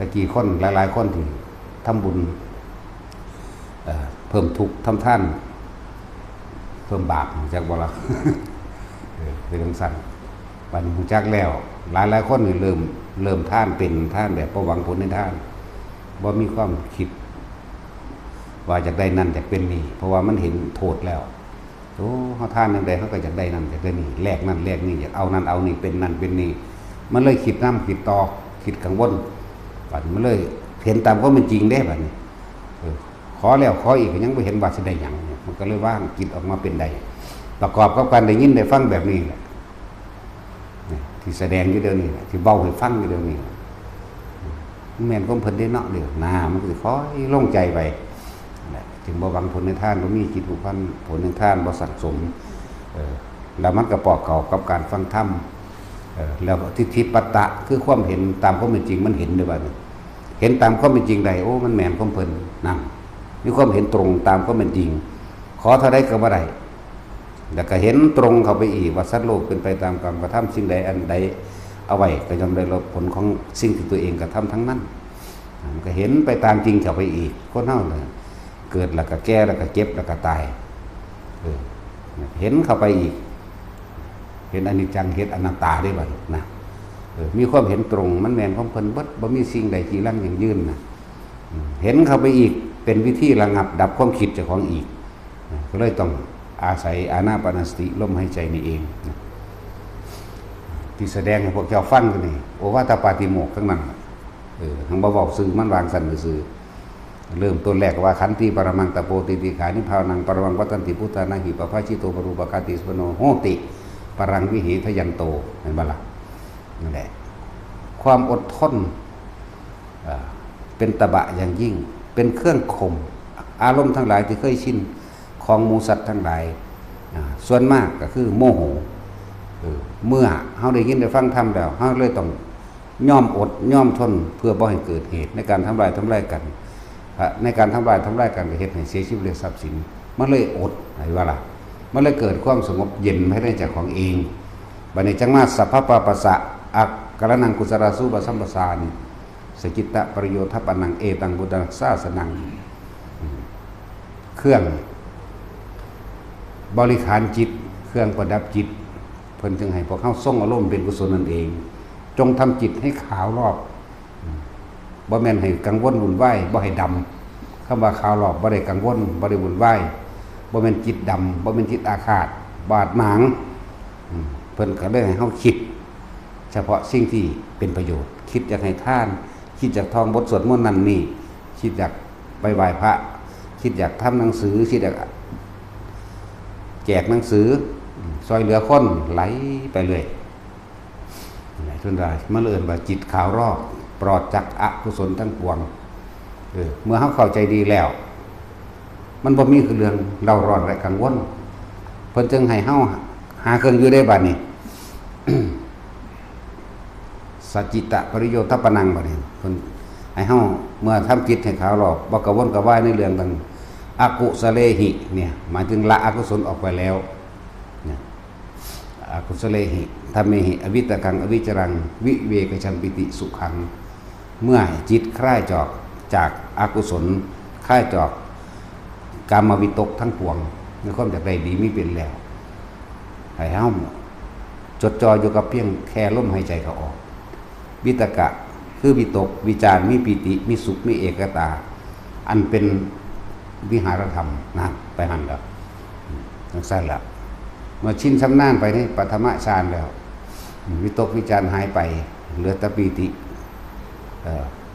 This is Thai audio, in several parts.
ตะกี้คนหลายๆคนที่ทำบุญเพิ่มทุกข์ทำท่านเพิ่มบาปจากบ่ละเป็นจังซั่นบัดนี้ฮู้จักแล้วหลายๆคนนี่เริ่มท่านเป็นท่านแบบบ่หวังผลในท่านบ่มีความคิดว่าอยากได้นั่นอยากเป็นนี่เพราะว่ามันเห็นโทษแล้วโอ้เฮาท่านจังได๋เฮาก็อยากได้นั่นอยากได้นี่แลกนั่นแลกนี่อยากเอานั่นเอานี่เป็นนั่นเป็นนี่มันเลยคิดนำคิดต่อคิดกังวลบัดมันเลยเห็นตามความเป็นจริงเด้บัดนี้ขอแล้วขออีกก็ยังบ่เห็นว่าสิได้หยังมันก็เลยว่างจิตออกมาเป็นใดประกอบกับการได้ยินได้ฟังแบบนี้แหละที่แสดงอยู่เดี๋ยวนี้ที่เว้าให้ฟังอยู่เดี๋ยวนี้แม่นของเพิ่นได้เนาะเดี๋ยวมันก็สิค่อยลงใจไปถึงบ่หวังผลในทานบ่มีจิตผูกพันผลในทานบ่สั่งสมแล้วมันก็ปอกเก่ากับการฟังธรรมแล้วทิฏฐิปัตตะคือความเห็นตามความเป็นจริงมันเห็นด้วยบัดนี้เห็นตามความเป็นจริงใดโอ้มันแม่นของเพิ่นนั่นมีความเห็นตรงตามความเป็นจริงขอเท่าใดก็บ่ได้แล้วก็เห็นตรงเข้าไปอีกว่าสัตว์โลกเป็นไปตามกรรมกระทำสิ่งใดอันใดเอาไว้ก็ย่อมได้รับผลของสิ่งที่ตัวเองกระทำทั้งนั้นมันก็เห็นไปตามจริงเข้าไปอีกคนเฮาเลยเกิดแล้วก็แก่แล้วก็เจ็บแล้วก็ตายเห็นเข้าไปอีกเห็นอนิจจังเห็นอนัตตาได้บัดนะมีความเห็นตรงมันแม่นของเพิ่นเบิดบ่มีสิ่งใดที่ยั่งยืนนะเห็นเข้าไปอีกเป็นวิธีระงับดับความคิดเจ้าของอีกก็เลยต้องอาศัยอานาปานสติลมหายใจนี่เองที่แสดงให้พวกเจ้าฟังกันนี่โอวาทปาติโมกข์ทั้งนั้นทั้งบ่เว้าซื่อมันวางสั่นซื่อเริ่มต้นแรกว่าขันติปรมังตะโปติติขานิพพานังปรมังวัตันติพุทธานาหิปภาชิโตปรูปกาติสปโนโหติปรังวิหิทยันโตเห็นบ่ล่ะนั่นแหละความอดทนเป็นตบะอย่างยิ่งเป็นเครื่องข่มอารมณ์ทั้งหลายที่เคยชินของหมู่สัตว์ทั้งหลายส่วนมากก็คือโมโหเมื่อเฮาได้ยินได้ฟังธรรมแล้วเฮาเลยต้องยอมอดยอมทนเพื่อบ่ให้เกิดเหตุในการทำลายกันในการทำลายกันก็เฮ็ดให้เสียชีวิตทรัพย์สินมันเลยอดไหนว่าล่ะมันเลยเกิดความสงบเย็นภายในใจของเองบัดนี้จังมาสัพพะปะปะสะอักกรณังกุศลสูปสัมปสานิสกิตตะประโยชน์ทัปปนังเอตังบุตตสาสนังเครื่องบริขารจิตเครื่องประดับจิตเพิ่นจึงให้พวกเฮาทรงอารมณ์เป็นกุศลนั่นเองจงทำจิตให้ขาวรอบบ่แม่นให้กังวลวุ่นวายบ่ให้ดำคำว่าขาวรอบบ่ได้กังวลบ่ได้วุ่นวายบ่แม่นจิตดำบ่แม่นจิตอาฆาตบาดหมางเพิ่นก็เลยให้เฮาคิดเฉพาะสิ่งที่เป็นประโยชน์คิดอยากให้ทานคิดอยากท่องบทสวดมนต์นั่นนี่คิดอยากไปไหว้พระคิดอยากทำหนังสือคิดอยากแจกหนังสือซอยเหลือคนไหลไปเรื่อยจนได้มาเลื่อนว่าจิตขาวรอบปลอดจากอกุศลทั้งปวงเมื่อเฮาเข้าใจดีแล้วมันบ่มีคือเรื่องเราร้อนและกังวลเพิ่นจึงให้เฮาหาเครื่องอยู่ได้บัดนี้ สัจจิตะปริโยทัปปนังบัดนี้เพิ่นให้เฮาเมื่อทำจิตให้ขาวรอบบ่กระวนกระวายในเรื่องต่างอกุศเลหิเนี่ยหมายถึงละอกุศลออกไปแล้วเนี่ยอกุศเลหิธัมเมหิอวิตกังอวิจรังวิเวกชันปิติสุขังเมื่อจิตคลายจากอกุศลคลายจากกามวิตกทั้งปวงมีความอยากได้ดีมีเป็นแล้วให้เฮาจดจ่ออยู่กับเพียงแค่ลมหายใจเข้าออกวิตกะคือวิตกวิจารมีปิติมีสุขมีเอกตาอันเป็นวิหารธรรมนะไปหันแล้วทั้งสั้นแล้วเมื่อชินชำนาญไปในปฐมฌานแล้ววิตกวิจารหายไปเหลือแต่ปิติ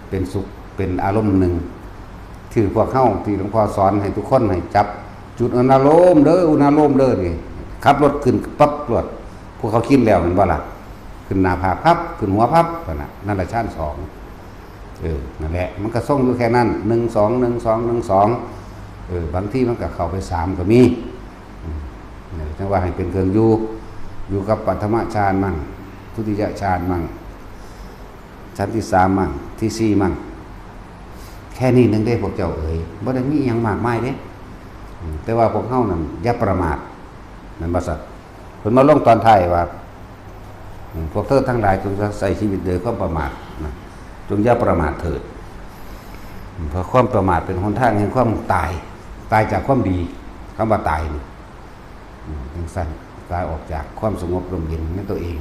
เป็นสุขเป็นอารมณ์หนึ่งที่พวกเข้าที่หลวงพ่อสอนให้ทุกคนให้จับจุดอุณาโลมเด้ออุณาโลมเด้อนี่ขับรถขึ้นปั๊บรถพวกเขาคิดแล้วเห็นว่าล่ะขึ้นหน้าผากพับขึ้นหัวพับนั่นแหละชั้นสองนั่นแหละมันก็ส่งอยู่แค่นั้น1 2 1 2 1 2บางที่มันก็เข้าไป3ก็มีจังว่าให้เป็นเครื่องอยู่กับปฐมฌานมั่งทุติยฌานมั่งชั้นที่3มั่งที่4มั่งแค่นี้นึงได้พวกเจ้าบ่ได้มีหยังมากมายเด้แต่ว่าพวกเฮานั่นอย่าประมาทนั่นบ่ซัดเพิ่นมาลงตอนท้ายว่าพวกเธอทั้งหลายจงใส่ชีวิตโดยความประมาทนะ จงอย่าประมาทเถิดเพราะความประมาทเป็นหนทางแห่งความตายจากความดีคำว่าตายนี่จังสั้นตายออกจากความสงบร่มเย็นในตัวเอง